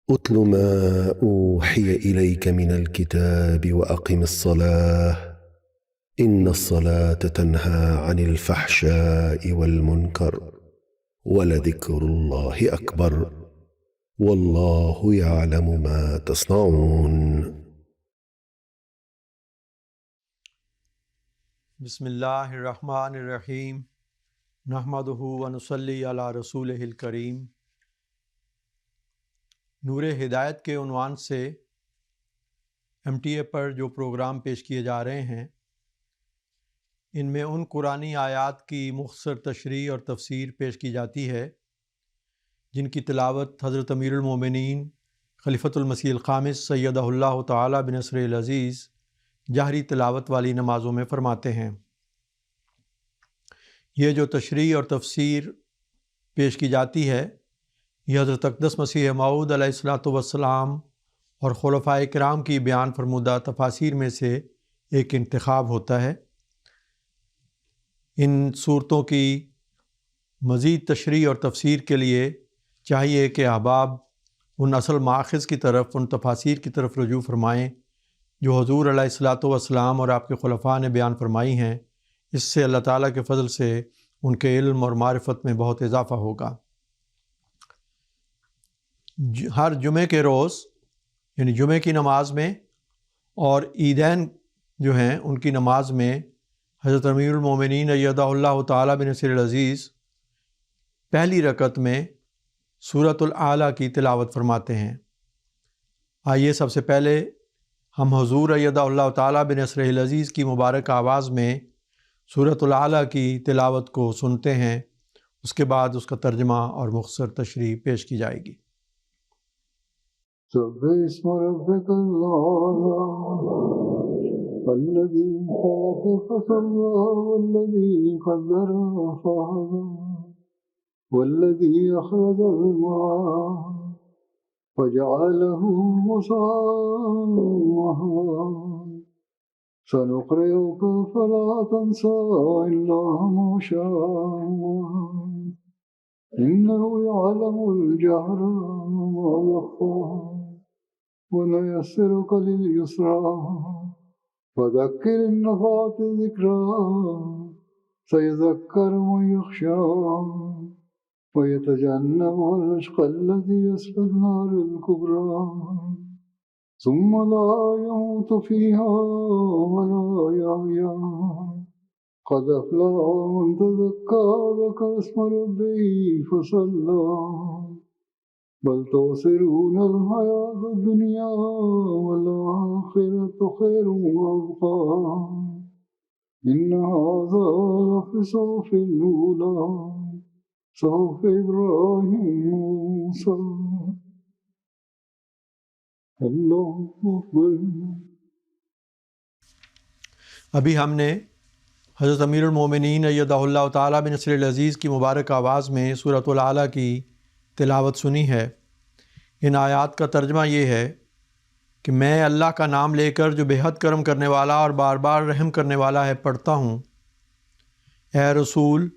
اتل ما أوحي إليك من الكتاب وأقم الصلاة إن الصلاة تنهى عن الفحشاء والمنكر ولذكر الله أكبر والله يعلم ما تصنعون. بسم اللہ الرحمن الرحیم نحمدہ ونصلی علی رسولہ الکریم. نور ہدایت کے عنوان سے MTA پر جو پروگرام پیش کیے جا رہے ہیں، ان میں ان قرآنی آیات کی مختصر تشریح اور تفسیر پیش کی جاتی ہے جن کی تلاوت حضرت امیر المومنین خلیفۃ المسیح الخامس سیدہ اللہ تعالی بنصر العزیز جہری تلاوت والی نمازوں میں فرماتے ہیں. یہ جو تشریح اور تفسیر پیش کی جاتی ہے یہ حضرت اقدس مسیح موعود علیہ الصلوۃ والسلام اور خلفائے کرام کی بیان فرمودہ تفاسیر میں سے ایک انتخاب ہوتا ہے. ان صورتوں کی مزید تشریح اور تفسیر کے لیے چاہیے کہ احباب ان اصل ماخذ کی طرف، ان تفاسیر کی طرف رجوع فرمائیں جو حضور علیہ الصلوۃ والسلام اور آپ کے خلفاء نے بیان فرمائی ہیں. اس سے اللہ تعالیٰ کے فضل سے ان کے علم اور معرفت میں بہت اضافہ ہوگا. ہر جمعے کے روز یعنی جمعے کی نماز میں اور عیدین جو ہیں ان کی نماز میں حضرت امیر المومنین ایدہ اللہ تعالی بنصر العزیز پہلی رکعت میں سورۃ الاعلیٰ کی تلاوت فرماتے ہیں. آئیے سب سے پہلے ہم حضور ایدہ اللہ تعالی بنصر العزیز کی مبارک آواز میں سورۃ الاعلیٰ کی تلاوت کو سنتے ہیں، اس کے بعد اس کا ترجمہ اور مختصر تشریح پیش کی جائے گی. سبح اسم ربک الاعلی الذی خلق فسوی والذی قدر فہدی والذی اخرج المرعی فجعله غثاء سنقرئک فلا تنسى الا ما شاء الله انه يعلم الجهر وما يخفى ونيسرك لليسرى فذكر إن نفعت الذكرى سيذكر من يخشى ويتجنبها الأشقى الذي يصلى النار الكبرى ثم لا يموت فيها ولا يحيا قد أفلح من تزكى وذكر اسم ربه فصلى بل تؤثرون الحياة الدنيا والآخرة خير وأبقى إن هذا لفي الصحف الأولى صحف إبراهيم وموسى. اللہ اکبر. ابھی ہم نے حضرت امیر المومنین ایدہ اللہ تعالی بنصر العزیز کی مبارک آواز میں سورۃ الاعلیٰ کی تلاوت سنی ہے. ان آیات کا ترجمہ یہ ہے کہ میں اللہ کا نام لے کر جو بے حد کرم کرنے والا اور بار بار رحم کرنے والا ہے پڑھتا ہوں. اے رسول،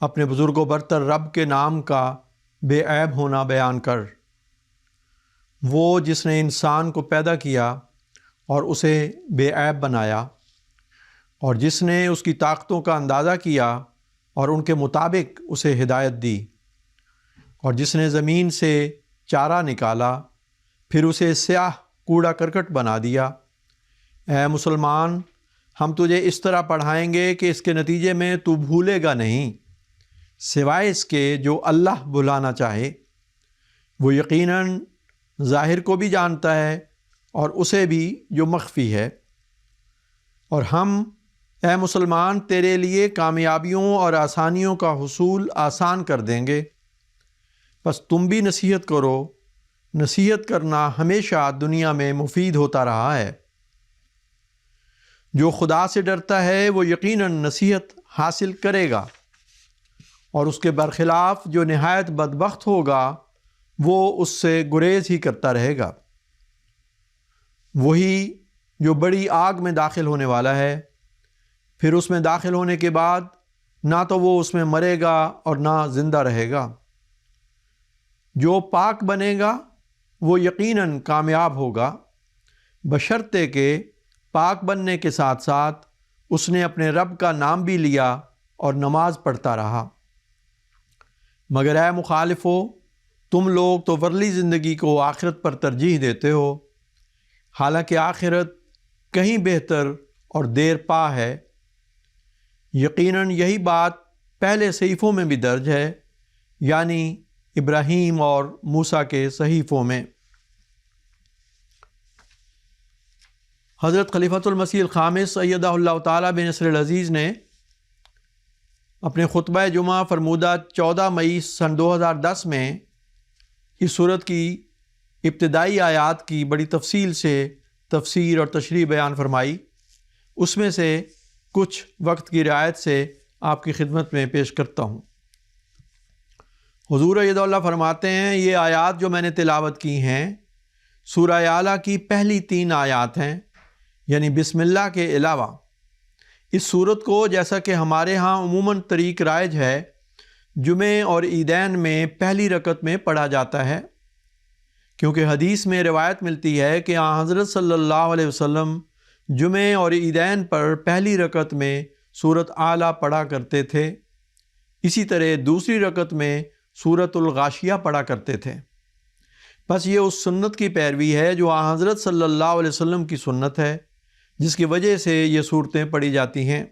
اپنے بزرگ و برتر رب کے نام کا بے عیب ہونا بیان کر. وہ جس نے انسان کو پیدا کیا اور اسے بے عیب بنایا، اور جس نے اس کی طاقتوں کا اندازہ کیا اور ان کے مطابق اسے ہدایت دی، اور جس نے زمین سے چارہ نکالا پھر اسے سیاہ کوڑا کرکٹ بنا دیا. اے مسلمان، ہم تجھے اس طرح پڑھائیں گے کہ اس کے نتیجے میں تو بھولے گا نہیں، سوائے اس کے جو اللہ بھلانا چاہے. وہ یقیناً ظاہر کو بھی جانتا ہے اور اسے بھی جو مخفی ہے. اور ہم اے مسلمان تیرے لیے کامیابیوں اور آسانیوں کا حصول آسان کر دیں گے. بس تم بھی نصیحت کرو. نصیحت کرنا ہمیشہ دنیا میں مفید ہوتا رہا ہے. جو خدا سے ڈرتا ہے وہ یقیناً نصیحت حاصل کرے گا، اور اس کے برخلاف جو نہایت بدبخت ہوگا وہ اس سے گریز ہی کرتا رہے گا. وہی جو بڑی آگ میں داخل ہونے والا ہے، پھر اس میں داخل ہونے کے بعد نہ تو وہ اس میں مرے گا اور نہ زندہ رہے گا. جو پاک بنے گا وہ یقیناً کامیاب ہوگا، بشرطے کہ پاک بننے کے ساتھ ساتھ اس نے اپنے رب کا نام بھی لیا اور نماز پڑھتا رہا۔ مگر اے مخالفو، تم لوگ تو ورلی زندگی کو آخرت پر ترجیح دیتے ہو، حالانکہ آخرت کہیں بہتر اور دیر پا ہے۔ یقیناً یہی بات پہلے صحیفوں میں بھی درج ہے، یعنی ابراہیم اور موسیٰ کے صحیفوں میں۔ حضرت خلیفۃ المسیح الخامس ایدہ اللہ تعالیٰ بنصر العزیز نے اپنے خطبہ جمعہ فرمودہ 14 مئی سن 2010 میں اس سورت کی ابتدائی آیات کی بڑی تفصیل سے تفسیر اور تشریح بیان فرمائی۔ اس میں سے کچھ وقت کی رعایت سے آپ کی خدمت میں پیش کرتا ہوں۔ حضور ایدہ اللہ فرماتے ہیں، یہ آیات جو میں نے تلاوت کی ہیں سورہ اعلیٰ کی پہلی 3 آیات ہیں، یعنی بسم اللہ کے علاوہ۔ اس سورت کو جیسا کہ ہمارے ہاں عموماً طریق رائج ہے، جمعے اور عیدین میں پہلی رکعت میں پڑھا جاتا ہے، کیونکہ حدیث میں روایت ملتی ہے کہ آن حضرت صلی اللہ علیہ وسلم جمعے اور عیدین پر پہلی رکعت میں سورت اعلیٰ پڑھا کرتے تھے، اسی طرح دوسری رکعت میں سورت الغاشیہ پڑھا کرتے تھے۔ بس یہ اس سنت کی پیروی ہے جو آن حضرت صلی اللہ علیہ وسلم کی سنت ہے، جس کی وجہ سے یہ صورتیں پڑھی جاتی ہیں۔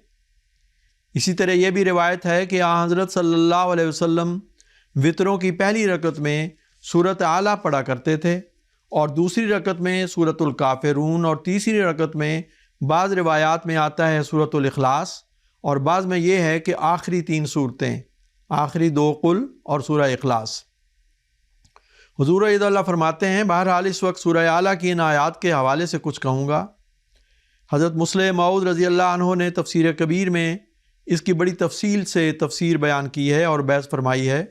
اسی طرح یہ بھی روایت ہے کہ آن حضرت صلی اللہ علیہ وسلم وطروں کی پہلی رکعت میں سورت اعلیٰ پڑھا کرتے تھے، اور دوسری رکعت میں سورت الکافرون، اور تیسری رکعت میں بعض روایات میں آتا ہے سورت الاخلاص، اور بعض میں یہ ہے کہ آخری 3 صورتیں، آخری 2 قل اور سورہ اخلاص۔ حضور ایدہ اللہ فرماتے ہیں، بہرحال اس وقت سورہ اعلیٰ کی ان آیات کے حوالے سے کچھ کہوں گا۔ حضرت مسلم موعود رضی اللہ عنہ نے تفسیر کبیر میں اس کی بڑی تفصیل سے تفسیر بیان کی ہے اور بحث فرمائی ہے۔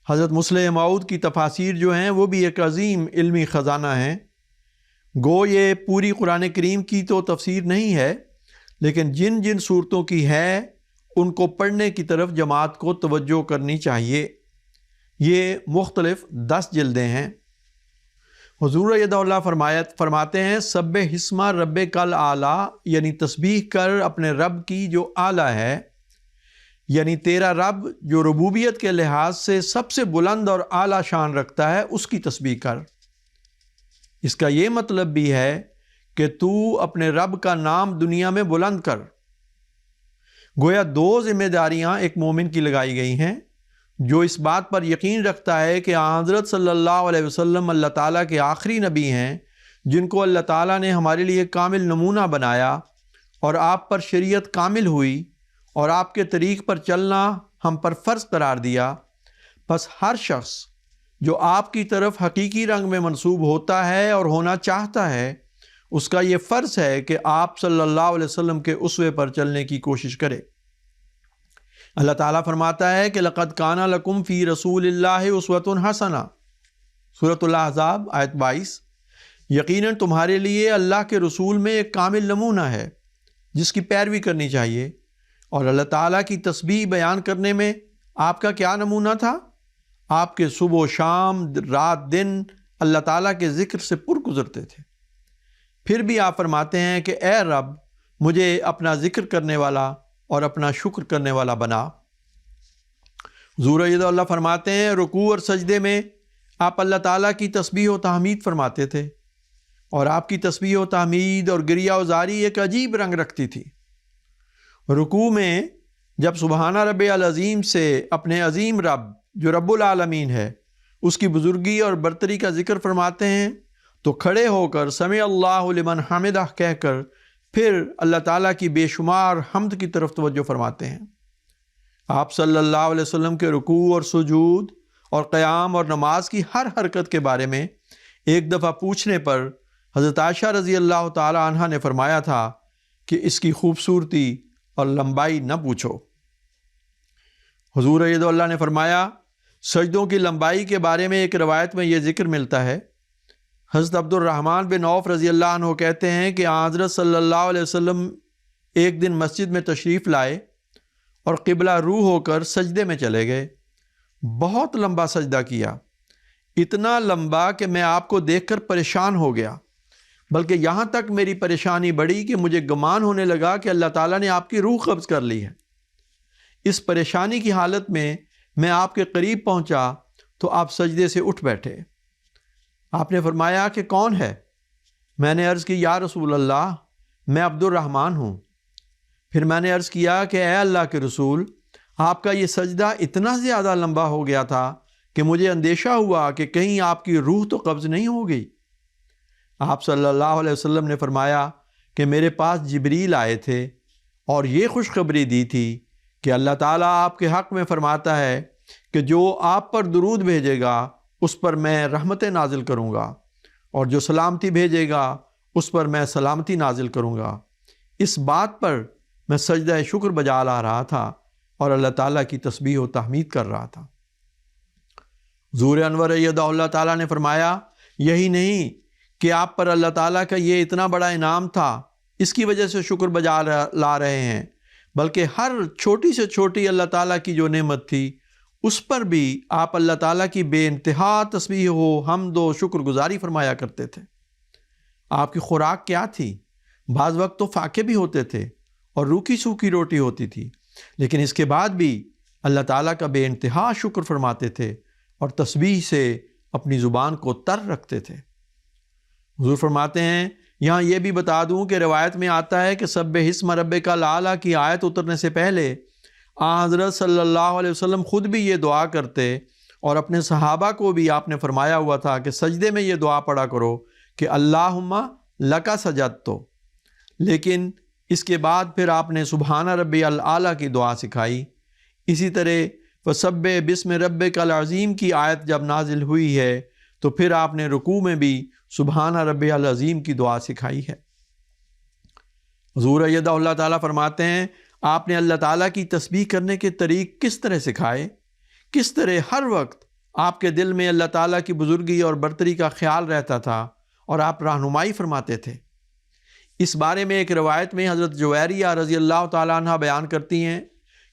حضرت مسلم موعود کی تفاسیر جو ہیں وہ بھی ایک عظیم علمی خزانہ ہیں۔ گو یہ پوری قرآن کریم کی تو تفسیر نہیں ہے، لیکن جن جن صورتوں کی ہے ان کو پڑھنے کی طرف جماعت کو توجہ کرنی چاہیے۔ یہ مختلف 10 جلدیں ہیں۔ حضور ایدہ اللہ فرماتے ہیں، سبح اسم ربک الاعلیٰ، یعنی تسبیح کر اپنے رب کی جو اعلیٰ ہے، یعنی تیرا رب جو ربوبیت کے لحاظ سے سب سے بلند اور اعلیٰ شان رکھتا ہے، اس کی تسبیح کر۔ اس کا یہ مطلب بھی ہے کہ تو اپنے رب کا نام دنیا میں بلند کر۔ گویا 2 ذمہ داریاں ایک مومن کی لگائی گئی ہیں، جو اس بات پر یقین رکھتا ہے کہ حضرت صلی اللہ علیہ وسلم اللہ تعالیٰ کے آخری نبی ہیں، جن کو اللہ تعالیٰ نے ہمارے لیے کامل نمونہ بنایا، اور آپ پر شریعت کامل ہوئی اور آپ کے طریق پر چلنا ہم پر فرض قرار دیا۔ پس ہر شخص جو آپ کی طرف حقیقی رنگ میں منسوب ہوتا ہے اور ہونا چاہتا ہے، اس کا یہ فرض ہے کہ آپ صلی اللہ علیہ وسلم کے اسوے پر چلنے کی کوشش کرے۔ اللہ تعالیٰ فرماتا ہے کہ لَقَدْ كَانَ لَكُمْ فِي رَسُولِ اللَّهِ أُسْوَةٌ حَسَنَةٌ، سورۃ الاحزاب آیت 22۔ یقیناً تمہارے لیے اللہ کے رسول میں ایک کامل نمونہ ہے جس کی پیروی کرنی چاہیے۔ اور اللہ تعالیٰ کی تسبیح بیان کرنے میں آپ کا کیا نمونہ تھا؟ آپ کے صبح و شام، رات دن اللہ تعالیٰ کے ذکر سے پر گزرتے تھے۔ پھر بھی آپ فرماتے ہیں کہ اے رب، مجھے اپنا ذکر کرنے والا اور اپنا شکر کرنے والا بنا۔ حضور ایدہ اللہ فرماتے ہیں، رکوع اور سجدے میں آپ اللہ تعالیٰ کی تسبیح و تحمید فرماتے تھے، اور آپ کی تسبیح و تحمید اور گریہ و زاری ایک عجیب رنگ رکھتی تھی۔ رکوع میں جب سبحانہ رب العظیم سے اپنے عظیم رب جو رب العالمین ہے، اس کی بزرگی اور برتری کا ذکر فرماتے ہیں، تو کھڑے ہو کر سمع اللہ لمن حمدہ کہہ کر پھر اللہ تعالیٰ کی بے شمار حمد کی طرف توجہ فرماتے ہیں۔ آپ صلی اللہ علیہ وسلم کے رکوع اور سجود اور قیام اور نماز کی ہر حرکت کے بارے میں ایک دفعہ پوچھنے پر حضرت عائشہ رضی اللہ تعالی عنہا نے فرمایا تھا کہ اس کی خوبصورتی اور لمبائی نہ پوچھو۔ حضور ایدہ اللہ نے فرمایا، سجدوں کی لمبائی کے بارے میں ایک روایت میں یہ ذکر ملتا ہے۔ حضرت عبد الرحمن بن عوف رضی اللہ عنہ کہتے ہیں کہ حضرت صلی اللہ علیہ وسلم ایک دن مسجد میں تشریف لائے اور قبلہ رو ہو کر سجدے میں چلے گئے۔ بہت لمبا سجدہ کیا، اتنا لمبا کہ میں آپ کو دیکھ کر پریشان ہو گیا، بلکہ یہاں تک میری پریشانی بڑھی کہ مجھے گمان ہونے لگا کہ اللہ تعالیٰ نے آپ کی روح قبض کر لی ہے۔ اس پریشانی کی حالت میں آپ کے قریب پہنچا تو آپ سجدے سے اٹھ بیٹھے۔ آپ نے فرمایا کہ کون ہے؟ میں نے عرض کی یا رسول اللہ میں عبد الرحمن ہوں۔ پھر میں نے عرض کیا کہ اے اللہ کے رسول، آپ کا یہ سجدہ اتنا زیادہ لمبا ہو گیا تھا کہ مجھے اندیشہ ہوا کہ کہیں آپ کی روح تو قبض نہیں ہو گئی۔ آپ صلی اللہ علیہ وسلم نے فرمایا کہ میرے پاس جبریل آئے تھے اور یہ خوشخبری دی تھی کہ اللہ تعالیٰ آپ کے حق میں فرماتا ہے کہ جو آپ پر درود بھیجے گا اس پر میں رحمت نازل کروں گا، اور جو سلامتی بھیجے گا اس پر میں سلامتی نازل کروں گا۔ اس بات پر میں سجدہ شکر بجا لا رہا تھا اور اللہ تعالیٰ کی تسبیح و تحمید کر رہا تھا۔ حضور انور ایدہ اللہ تعالیٰ نے فرمایا یہی نہیں کہ آپ پر اللہ تعالیٰ کا یہ اتنا بڑا انعام تھا، اس کی وجہ سے شکر بجا لا رہے ہیں، بلکہ ہر چھوٹی سے چھوٹی اللہ تعالیٰ کی جو نعمت تھی اس پر بھی آپ اللہ تعالیٰ کی بے انتہا تسبیح و حمد و شکر گزاری فرمایا کرتے تھے۔ آپ کی خوراک کیا تھی؟ بعض وقت تو فاقے بھی ہوتے تھے اور روکھی سوکھی روٹی ہوتی تھی، لیکن اس کے بعد بھی اللہ تعالیٰ کا بے انتہا شکر فرماتے تھے اور تسبیح سے اپنی زبان کو تر رکھتے تھے۔ حضور فرماتے ہیں یہاں یہ بھی بتا دوں کہ روایت میں آتا ہے کہ سبح اسم ربک الاعلیٰ کی آیت اترنے سے پہلے حضرت صلی اللہ علیہ وسلم خود بھی یہ دعا کرتے، اور اپنے صحابہ کو بھی آپ نے فرمایا ہوا تھا کہ سجدے میں یہ دعا پڑھا کرو کہ اللہم لکا سجدت۔ لیکن اس کے بعد پھر آپ نے سبحان ربی الاعلیٰ کی دعا سکھائی۔ اسی طرح فسبح بسم ربک العظیم کی آیت جب نازل ہوئی ہے تو پھر آپ نے رکوع میں بھی سبحان ربی العظیم کی دعا سکھائی ہے۔ حضور ایدہ اللہ تعالیٰ فرماتے ہیں آپ نے اللہ تعالیٰ کی تسبیح کرنے کے طریق کس طرح سکھائے، کس طرح ہر وقت آپ کے دل میں اللہ تعالیٰ کی بزرگی اور برتری کا خیال رہتا تھا اور آپ رہنمائی فرماتے تھے۔ اس بارے میں ایک روایت میں حضرت جویریہ رضی اللہ تعالیٰ عنہ بیان کرتی ہیں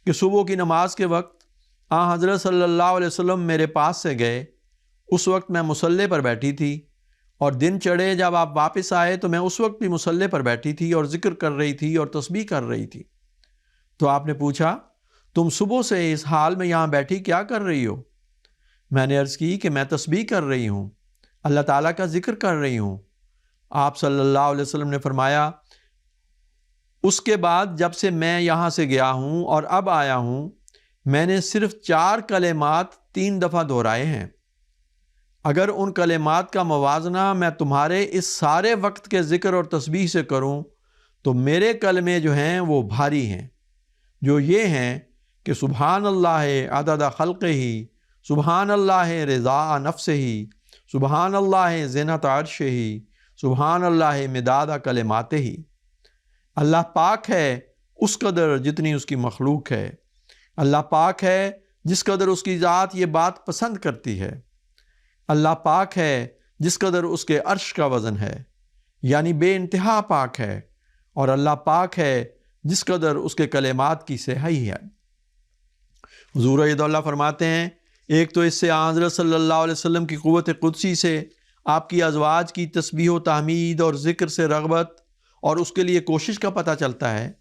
کہ صبح کی نماز کے وقت حضرت صلی اللہ علیہ وسلم میرے پاس سے گئے۔ اس وقت میں مصلی پر بیٹھی تھی، اور دن چڑھے جب آپ واپس آئے تو میں اس وقت بھی مصلی پر بیٹھی تھی اور ذکر کر رہی تھی اور تسبیح کر رہی تھی۔ تو آپ نے پوچھا تم صبح سے اس حال میں یہاں بیٹھی کیا کر رہی ہو؟ میں نے عرض کی کہ میں تسبیح کر رہی ہوں، اللہ تعالیٰ کا ذکر کر رہی ہوں۔ آپ صلی اللہ علیہ وسلم نے فرمایا اس کے بعد جب سے میں یہاں سے گیا ہوں اور اب آیا ہوں میں نے صرف 4 کلمات 3 دفعہ دہرائے ہیں۔ اگر ان کلمات کا موازنہ میں تمہارے اس سارے وقت کے ذکر اور تسبیح سے کروں تو میرے کلمے جو ہیں وہ بھاری ہیں، جو یہ ہیں کہ سبحان اللہ عدد خلقہ، سبحان اللہ رضا نفسہ، سبحان اللہ زینت عرشہ، سبحان اللہ مداد کلماتہ۔ اللہ پاک ہے اس قدر جتنی اس کی مخلوق ہے، اللہ پاک ہے جس قدر اس کی ذات یہ بات پسند کرتی ہے، اللہ پاک ہے جس قدر اس کے عرش کا وزن ہے، یعنی بے انتہا پاک ہے، اور اللہ پاک ہے جس قدر اس کے کلمات کی صحیح ہے۔ حضور ایدہ اللہ فرماتے ہیں ایک تو اس سے حضرت صلی اللہ علیہ وسلم کی قوت قدسی سے آپ کی ازواج کی تسبیح و تحمید اور ذکر سے رغبت اور اس کے لیے کوشش کا پتہ چلتا ہے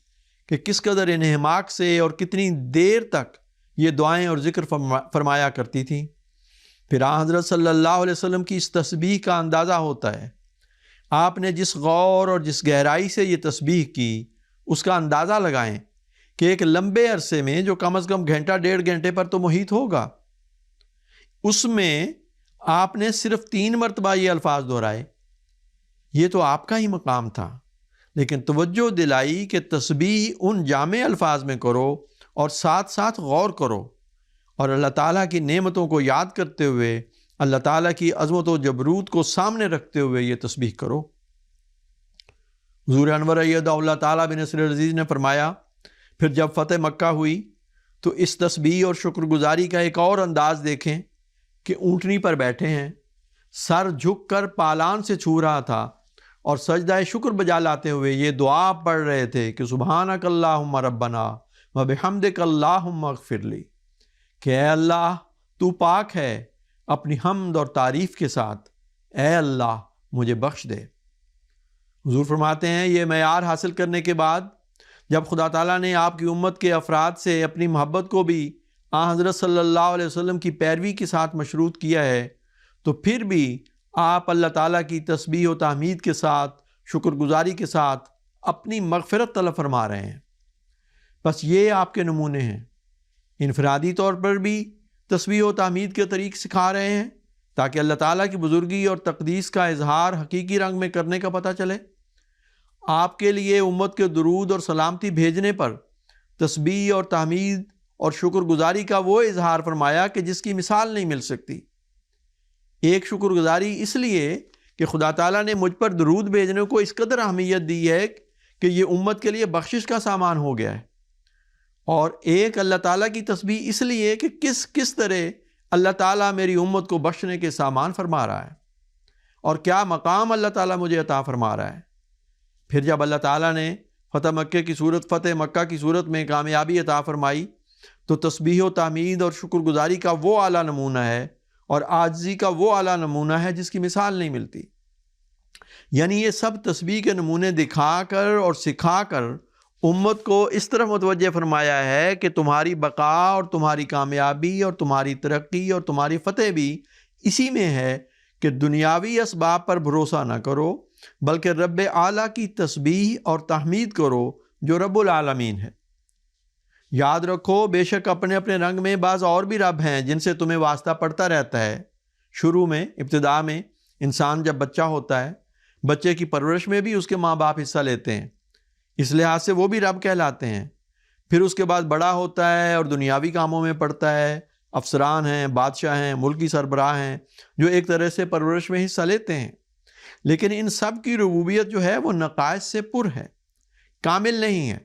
کہ کس قدر انہماک سے اور کتنی دیر تک یہ دعائیں اور ذکر فرمایا کرتی تھیں۔ پھر حضرت صلی اللہ علیہ وسلم کی اس تسبیح کا اندازہ ہوتا ہے۔ آپ نے جس غور اور جس گہرائی سے یہ تسبیح کی اس کا اندازہ لگائیں کہ ایک لمبے عرصے میں جو کم از کم گھنٹہ 1.5 گھنٹے پر تو محیط ہوگا، اس میں آپ نے صرف 3 مرتبہ یہ الفاظ دہرائے۔ یہ تو آپ کا ہی مقام تھا، لیکن توجہ دلائی کہ تسبیح ان جامع الفاظ میں کرو اور ساتھ ساتھ غور کرو، اور اللہ تعالیٰ کی نعمتوں کو یاد کرتے ہوئے اللہ تعالیٰ کی عظمت و جبروت کو سامنے رکھتے ہوئے یہ تسبیح کرو۔ حضور انور ایدہ اللہ تعالیٰ بن نصر العزیز نے فرمایا پھر جب فتح مکہ ہوئی تو اس تسبیح اور شکر گزاری کا ایک اور انداز دیکھیں کہ اونٹنی پر بیٹھے ہیں، سر جھک کر پالان سے چھو رہا تھا اور سجدہ شکر بجا لاتے ہوئے یہ دعا پڑھ رہے تھے کہ سبحانک اللہم ربنا و بحمدک اللہم اغفر لی، کہ اے اللہ تو پاک ہے، اپنی حمد اور تعریف کے ساتھ اے اللہ مجھے بخش دے۔ حضور فرماتے ہیں یہ معیار حاصل کرنے کے بعد جب خدا تعالیٰ نے آپ کی امت کے افراد سے اپنی محبت کو بھی حضرت صلی اللہ علیہ وسلم کی پیروی کے ساتھ مشروط کیا ہے، تو پھر بھی آپ اللہ تعالیٰ کی تسبیح و تحمید کے ساتھ، شکر گزاری کے ساتھ اپنی مغفرت طلب فرما رہے ہیں۔ بس یہ آپ کے نمونے ہیں۔ انفرادی طور پر بھی تسبیح و تحمید کے طریق سکھا رہے ہیں تاکہ اللہ تعالیٰ کی بزرگی اور تقدیس کا اظہار حقیقی رنگ میں کرنے کا پتہ چلے۔ آپ کے لیے امت کے درود اور سلامتی بھیجنے پر تسبیح اور تحمید اور شکر گزاری کا وہ اظہار فرمایا کہ جس کی مثال نہیں مل سکتی۔ ایک شکر گزاری اس لیے کہ خدا تعالیٰ نے مجھ پر درود بھیجنے کو اس قدر اہمیت دی ہے کہ یہ امت کے لیے بخشش کا سامان ہو گیا ہے، اور ایک اللہ تعالیٰ کی تسبیح اس لیے کہ کس طرح اللہ تعالیٰ میری امت کو بخشنے کے سامان فرما رہا ہے اور کیا مقام اللہ تعالیٰ مجھے عطا فرما رہا ہے۔ پھر جب اللہ تعالیٰ نے فتح مکہ کی صورت میں کامیابی عطا فرمائی تو تسبیح و تحمید اور شکر گزاری کا وہ اعلیٰ نمونہ ہے اور عاجزی کا وہ اعلیٰ نمونہ ہے جس کی مثال نہیں ملتی۔ یعنی یہ سب تسبیح کے نمونے دکھا کر اور سکھا کر امت کو اس طرح متوجہ فرمایا ہے کہ تمہاری بقا اور تمہاری کامیابی اور تمہاری ترقی اور تمہاری فتح بھی اسی میں ہے کہ دنیاوی اسباب پر بھروسہ نہ کرو بلکہ رب اعلیٰ کی تسبیح اور تحمید کرو جو رب العالمین ہے۔ یاد رکھو بے شک اپنے اپنے رنگ میں بعض اور بھی رب ہیں جن سے تمہیں واسطہ پڑتا رہتا ہے۔ شروع میں، ابتدا میں انسان جب بچہ ہوتا ہے، بچے کی پرورش میں بھی اس کے ماں باپ حصہ لیتے ہیں، اس لحاظ سے وہ بھی رب کہلاتے ہیں۔ پھر اس کے بعد بڑا ہوتا ہے اور دنیاوی کاموں میں پڑتا ہے، افسران ہیں، بادشاہ ہیں، ملکی سربراہ ہیں جو ایک طرح سے پرورش میں حصہ لیتے ہیں، لیکن ان سب کی ربوبیت جو ہے وہ نقائص سے پر ہے، کامل نہیں ہے۔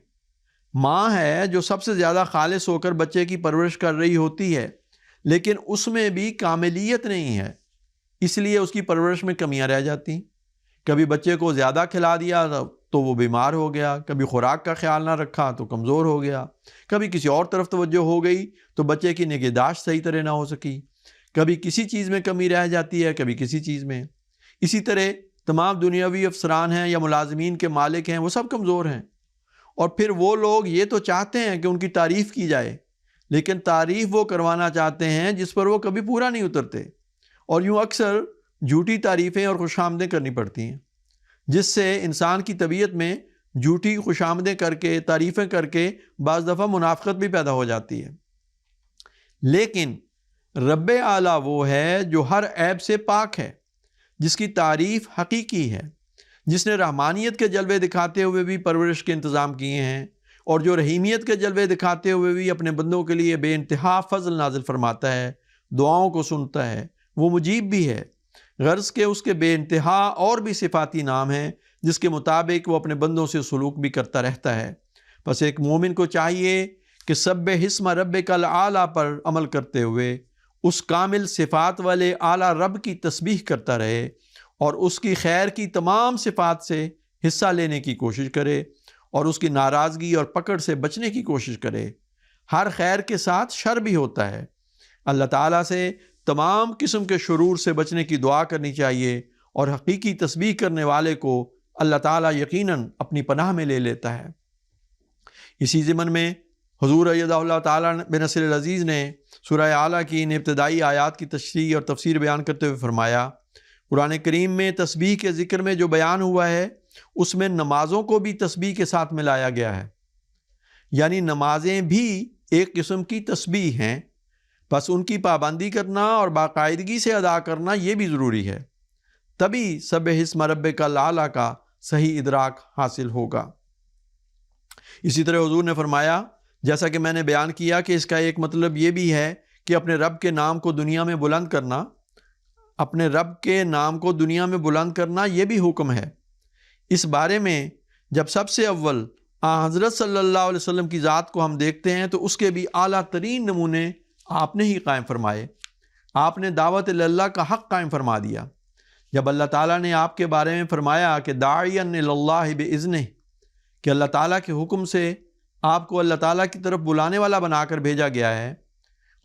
ماں ہے جو سب سے زیادہ خالص ہو کر بچے کی پرورش کر رہی ہوتی ہے، لیکن اس میں بھی کاملیت نہیں ہے، اس لیے اس کی پرورش میں کمیاں رہ جاتی۔ کبھی بچے کو زیادہ کھلا دیا تو وہ بیمار ہو گیا، کبھی خوراک کا خیال نہ رکھا تو کمزور ہو گیا، کبھی کسی اور طرف توجہ ہو گئی تو بچے کی نگہداشت صحیح طرح نہ ہو سکی، کبھی کسی چیز میں کمی رہ جاتی ہے، کبھی کسی چیز میں۔ اسی طرح تمام دنیاوی افسران ہیں یا ملازمین کے مالک ہیں، وہ سب کمزور ہیں، اور پھر وہ لوگ یہ تو چاہتے ہیں کہ ان کی تعریف کی جائے، لیکن تعریف وہ کروانا چاہتے ہیں جس پر وہ کبھی پورا نہیں اترتے، اور یوں اکثر جھوٹی تعریفیں اور خوش آمدیں کرنی پڑتی ہیں، جس سے انسان کی طبیعت میں جھوٹی خوش آمدیں کر کے، تعریفیں کر کے بعض دفعہ منافقت بھی پیدا ہو جاتی ہے۔ لیکن رب اعلیٰ وہ ہے جو ہر عیب سے پاک ہے، جس کی تعریف حقیقی ہے، جس نے رحمانیت کے جلوے دکھاتے ہوئے بھی پرورش کے انتظام کیے ہیں، اور جو رحیمیت کے جلوے دکھاتے ہوئے بھی اپنے بندوں کے لیے بے انتہا فضل نازل فرماتا ہے، دعاؤں کو سنتا ہے، وہ مجیب بھی ہے۔ غرض کہ اس کے بے انتہا اور بھی صفاتی نام ہیں جس کے مطابق وہ اپنے بندوں سے سلوک بھی کرتا رہتا ہے۔ بس ایک مومن کو چاہیے کہ سبح اسم ربک الاعلیٰ پر عمل کرتے ہوئے اس کامل صفات والے اعلیٰ رب کی تسبیح کرتا رہے اور اس کی خیر کی تمام صفات سے حصہ لینے کی کوشش کرے اور اس کی ناراضگی اور پکڑ سے بچنے کی کوشش کرے۔ ہر خیر کے ساتھ شر بھی ہوتا ہے۔ اللہ تعالیٰ سے تمام قسم کے شرور سے بچنے کی دعا کرنی چاہیے، اور حقیقی تسبیح کرنے والے کو اللہ تعالیٰ یقیناً اپنی پناہ میں لے لیتا ہے۔ اسی ضمن میں حضور ایدہ اللہ تعالیٰ بنصر العزیز نے سورہ اعلیٰ کی ان ابتدائی آیات کی تشریح اور تفسیر بیان کرتے ہوئے فرمایا، قرآن کریم میں تسبیح کے ذکر میں جو بیان ہوا ہے اس میں نمازوں کو بھی تسبیح کے ساتھ ملایا گیا ہے، یعنی نمازیں بھی ایک قسم کی تسبیح ہیں، بس ان کی پابندی کرنا اور باقاعدگی سے ادا کرنا یہ بھی ضروری ہے، تبھی سبح اسم ربک الاعلیٰ کا صحیح ادراک حاصل ہوگا۔ اسی طرح حضور نے فرمایا، جیسا کہ میں نے بیان کیا کہ اس کا ایک مطلب یہ بھی ہے کہ اپنے رب کے نام کو دنیا میں بلند کرنا، اپنے رب کے نام کو دنیا میں بلند کرنا یہ بھی حکم ہے۔ اس بارے میں جب سب سے اول حضرت صلی اللہ علیہ وسلم کی ذات کو ہم دیکھتے ہیں تو اس کے بھی اعلیٰ ترین نمونے آپ نے ہی قائم فرمائے۔ آپ نے دعوت اللہ کا حق قائم فرما دیا۔ جب اللہ تعالیٰ نے آپ کے بارے میں فرمایا کہ داعیا اللہ باذنہ، کہ اللہ تعالیٰ کے حکم سے آپ کو اللہ تعالیٰ کی طرف بلانے والا بنا کر بھیجا گیا ہے،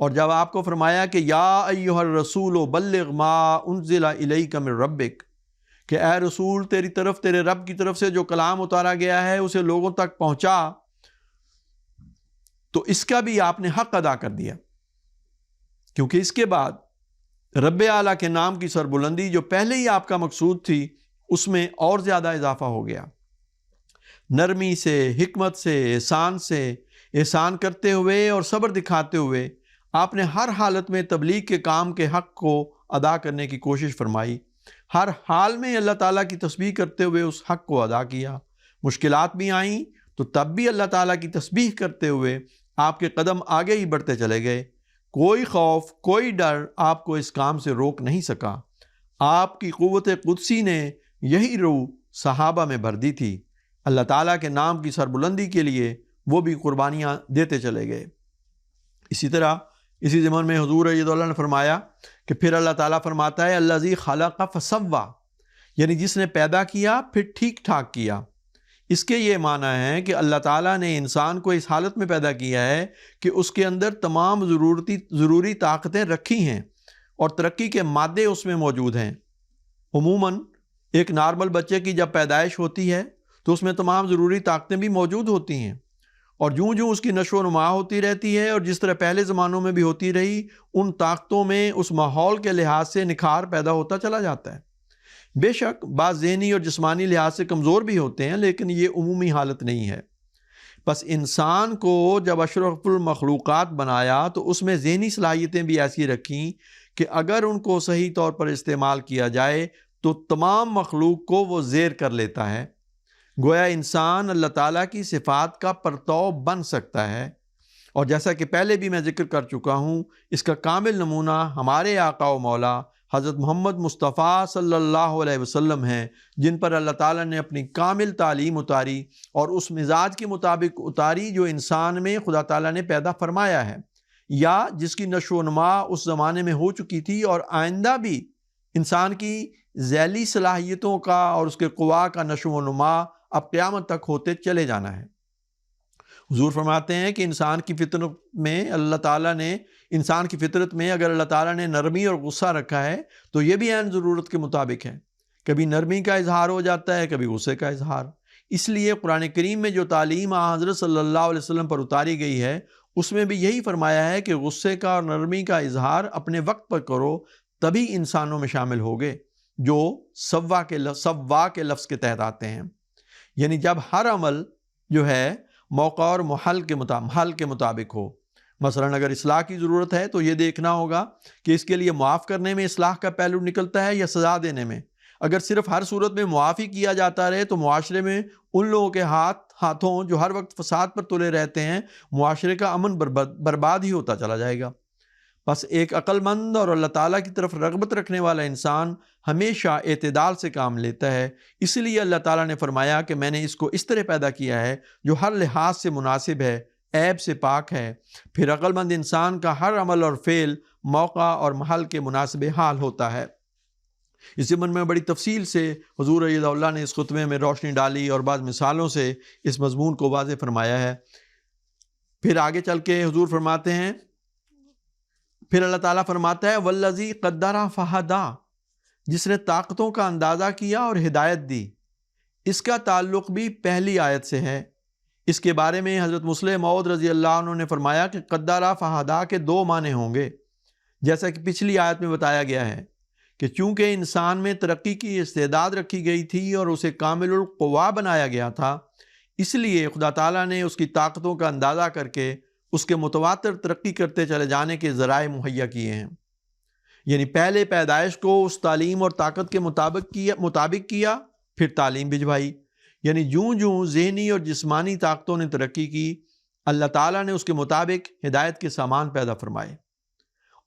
اور جب آپ کو فرمایا کہ یا ایھا الرسول بلغ ما انزل الیک من ربک، کہ اے رسول تیری طرف تیرے رب کی طرف سے جو کلام اتارا گیا ہے اسے لوگوں تک پہنچا، تو اس کا بھی آپ نے حق ادا کر دیا، کیونکہ اس کے بعد رب اعلیٰ کے نام کی سربلندی جو پہلے ہی آپ کا مقصود تھی اس میں اور زیادہ اضافہ ہو گیا۔ نرمی سے، حکمت سے، احسان کرتے ہوئے اور صبر دکھاتے ہوئے آپ نے ہر حالت میں تبلیغ کے کام کے حق کو ادا کرنے کی کوشش فرمائی، ہر حال میں اللہ تعالیٰ کی تسبیح کرتے ہوئے اس حق کو ادا کیا۔ مشکلات بھی آئیں تو تب بھی اللہ تعالیٰ کی تسبیح کرتے ہوئے آپ کے قدم آگے ہی بڑھتے چلے گئے، کوئی خوف، کوئی ڈر آپ کو اس کام سے روک نہیں سکا۔ آپ کی قوت قدسی نے یہی روح صحابہ میں بھر دی تھی، اللہ تعالیٰ کے نام کی سربلندی کے لیے وہ بھی قربانیاں دیتے چلے گئے۔ اسی طرح اسی ضمن میں حضور رضی اللہ عنہ نے فرمایا کہ پھر اللہ تعالیٰ فرماتا ہے الذی خلق فسوی، یعنی جس نے پیدا کیا پھر ٹھیک ٹھاک کیا۔ اس کے یہ معنی ہے کہ اللہ تعالیٰ نے انسان کو اس حالت میں پیدا کیا ہے کہ اس کے اندر تمام ضروری طاقتیں رکھی ہیں اور ترقی کے مادے اس میں موجود ہیں۔ عموماً ایک نارمل بچے کی جب پیدائش ہوتی ہے تو اس میں تمام ضروری طاقتیں بھی موجود ہوتی ہیں، اور جوں جوں اس کی نشو و نما ہوتی رہتی ہے اور جس طرح پہلے زمانوں میں بھی ہوتی رہی، ان طاقتوں میں اس ماحول کے لحاظ سے نکھار پیدا ہوتا چلا جاتا ہے۔ بے شک بعض ذہنی اور جسمانی لحاظ سے کمزور بھی ہوتے ہیں، لیکن یہ عمومی حالت نہیں ہے۔ بس انسان کو جب اشرف المخلوقات بنایا تو اس میں ذہنی صلاحیتیں بھی ایسی رکھیں کہ اگر ان کو صحیح طور پر استعمال کیا جائے تو تمام مخلوق کو وہ زیر کر لیتا ہے۔ گویا انسان اللہ تعالیٰ کی صفات کا پرتو بن سکتا ہے، اور جیسا کہ پہلے بھی میں ذکر کر چکا ہوں، اس کا کامل نمونہ ہمارے آقا و مولا حضرت محمد مصطفیٰ صلی اللہ علیہ وسلم ہیں، جن پر اللہ تعالیٰ نے اپنی کامل تعلیم اتاری اور اس مزاج کے مطابق اتاری جو انسان میں خدا تعالیٰ نے پیدا فرمایا ہے، یا جس کی نشو و نما اس زمانے میں ہو چکی تھی اور آئندہ بھی انسان کی ذیلی صلاحیتوں کا اور اس کے قوا کا نشو و نما اب قیامت تک ہوتے چلے جانا ہے۔ حضور فرماتے ہیں کہ انسان کی فطرت میں اللہ تعالیٰ نے اگر اللہ تعالیٰ نے نرمی اور غصہ رکھا ہے تو یہ بھی عین ضرورت کے مطابق ہے، کبھی نرمی کا اظہار ہو جاتا ہے، کبھی غصے کا اظہار۔ اس لیے قرآن کریم میں جو تعلیم حضرت صلی اللہ علیہ وسلم پر اتاری گئی ہے اس میں بھی یہی فرمایا ہے کہ غصے کا اور نرمی کا اظہار اپنے وقت پر کرو، تبھی انسانوں میں شامل ہوگے جو سوا کے لفظ کے تحت آتے ہیں، یعنی جب ہر عمل جو ہے موقع اور محل کے مطابق ہو۔ مثلا اگر اصلاح کی ضرورت ہے تو یہ دیکھنا ہوگا کہ اس کے لیے معاف کرنے میں اصلاح کا پہلو نکلتا ہے یا سزا دینے میں۔ اگر صرف ہر صورت میں معاف ہی کیا جاتا رہے تو معاشرے میں ان لوگوں کے ہاتھوں جو ہر وقت فساد پر تلے رہتے ہیں، معاشرے کا امن برباد ہی ہوتا چلا جائے گا۔ بس ایک عقل مند اور اللہ تعالیٰ کی طرف رغبت رکھنے والا انسان ہمیشہ اعتدال سے کام لیتا ہے۔ اس لیے اللہ تعالیٰ نے فرمایا کہ میں نے اس کو اس طرح پیدا کیا ہے جو ہر لحاظ سے مناسب ہے، عیب سے پاک ہے۔ پھر عقل مند انسان کا ہر عمل اور فعل موقع اور محل کے مناسب حال ہوتا ہے۔ اس ضمن میں بڑی تفصیل سے حضور رضی اللہ نے اس خطبے میں روشنی ڈالی اور بعض مثالوں سے اس مضمون کو واضح فرمایا ہے۔ پھر آگے چل کے حضور فرماتے ہیں، پھر اللہ تعالیٰ فرماتا ہے والذی قدر فہدی، جس نے طاقتوں کا اندازہ کیا اور ہدایت دی۔ اس کا تعلق بھی پہلی آیت سے ہے۔ اس کے بارے میں حضرت مسلم موعود رضی اللہ عنہ نے فرمایا کہ قدر فہدی کے دو معنی ہوں گے، جیسا کہ پچھلی آیت میں بتایا گیا ہے کہ چونکہ انسان میں ترقی کی استعداد رکھی گئی تھی اور اسے کامل القوا بنایا گیا تھا، اس لیے خدا تعالیٰ نے اس کی طاقتوں کا اندازہ کر کے اس کے متواتر ترقی کرتے چلے جانے کے ذرائع مہیا کیے ہیں۔ یعنی پہلے پیدائش کو اس تعلیم اور طاقت کے مطابق کیا، پھر تعلیم بھجوائی، یعنی جوں جوں ذہنی اور جسمانی طاقتوں نے ترقی کی، اللہ تعالیٰ نے اس کے مطابق ہدایت کے سامان پیدا فرمائے۔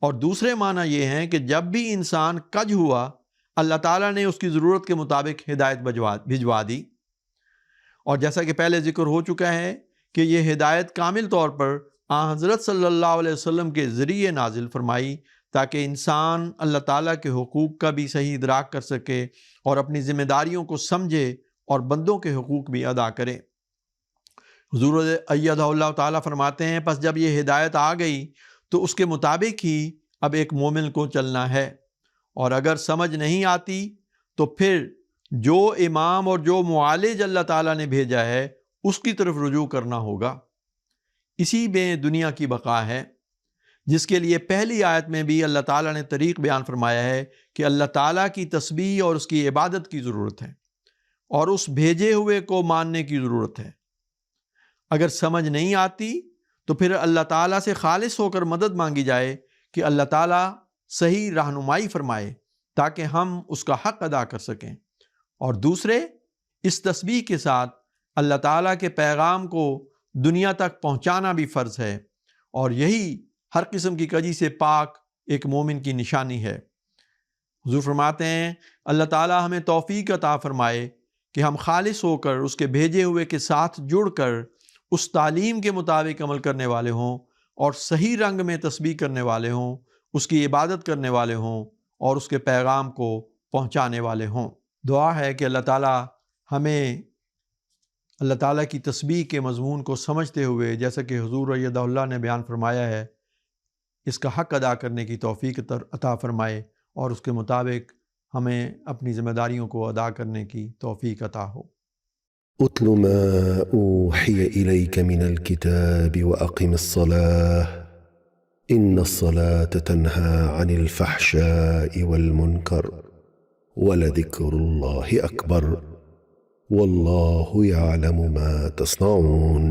اور دوسرے معنی یہ ہیں کہ جب بھی انسان کج ہوا، اللہ تعالیٰ نے اس کی ضرورت کے مطابق ہدایت بھجوا دی۔ اور جیسا کہ پہلے ذکر ہو چکا ہے کہ یہ ہدایت کامل طور پر حضرت صلی اللہ علیہ وسلم کے ذریعے نازل فرمائی تاکہ انسان اللہ تعالیٰ کے حقوق کا بھی صحیح ادراک کر سکے اور اپنی ذمہ داریوں کو سمجھے اور بندوں کے حقوق بھی ادا کرے۔ حضور ایدہ اللہ تعالیٰ فرماتے ہیں پس جب یہ ہدایت آ گئی تو اس کے مطابق ہی اب ایک مومن کو چلنا ہے، اور اگر سمجھ نہیں آتی تو پھر جو امام اور جو معالج اللہ تعالیٰ نے بھیجا ہے اس کی طرف رجوع کرنا ہوگا۔ اسی میں دنیا کی بقا ہے، جس کے لیے پہلی آیت میں بھی اللہ تعالیٰ نے طریق بیان فرمایا ہے کہ اللہ تعالیٰ کی تسبیح اور اس کی عبادت کی ضرورت ہے، اور اس بھیجے ہوئے کو ماننے کی ضرورت ہے۔ اگر سمجھ نہیں آتی تو پھر اللہ تعالیٰ سے خالص ہو کر مدد مانگی جائے کہ اللہ تعالیٰ صحیح رہنمائی فرمائے تاکہ ہم اس کا حق ادا کر سکیں، اور دوسرے اس تسبیح کے ساتھ اللہ تعالیٰ کے پیغام کو دنیا تک پہنچانا بھی فرض ہے، اور یہی ہر قسم کی کجی سے پاک ایک مومن کی نشانی ہے۔ حضور فرماتے ہیں اللہ تعالیٰ ہمیں توفیق عطا فرمائے کہ ہم خالص ہو کر اس کے بھیجے ہوئے کے ساتھ جڑ کر اس تعلیم کے مطابق عمل کرنے والے ہوں، اور صحیح رنگ میں تسبیح کرنے والے ہوں، اس کی عبادت کرنے والے ہوں، اور اس کے پیغام کو پہنچانے والے ہوں۔ دعا ہے کہ اللہ تعالیٰ ہمیں اللہ تعالیٰ کی تسبیح کے مضمون کو سمجھتے ہوئے، جیسا کہ حضور ایدہ اللہ نے بیان فرمایا ہے، اس کا حق ادا کرنے کی توفیق عطا فرمائے، اور اس کے مطابق ہمیں اپنی ذمہ داریوں کو ادا کرنے کی توفیق عطا ہو۔ اتل ما أوحي إليك من الكتاب وأقم الصلاة إن الصلاة تنهى عن الفحشاء والمنكر ولذكر الله أكبر والله يعلم ما تصنعون۔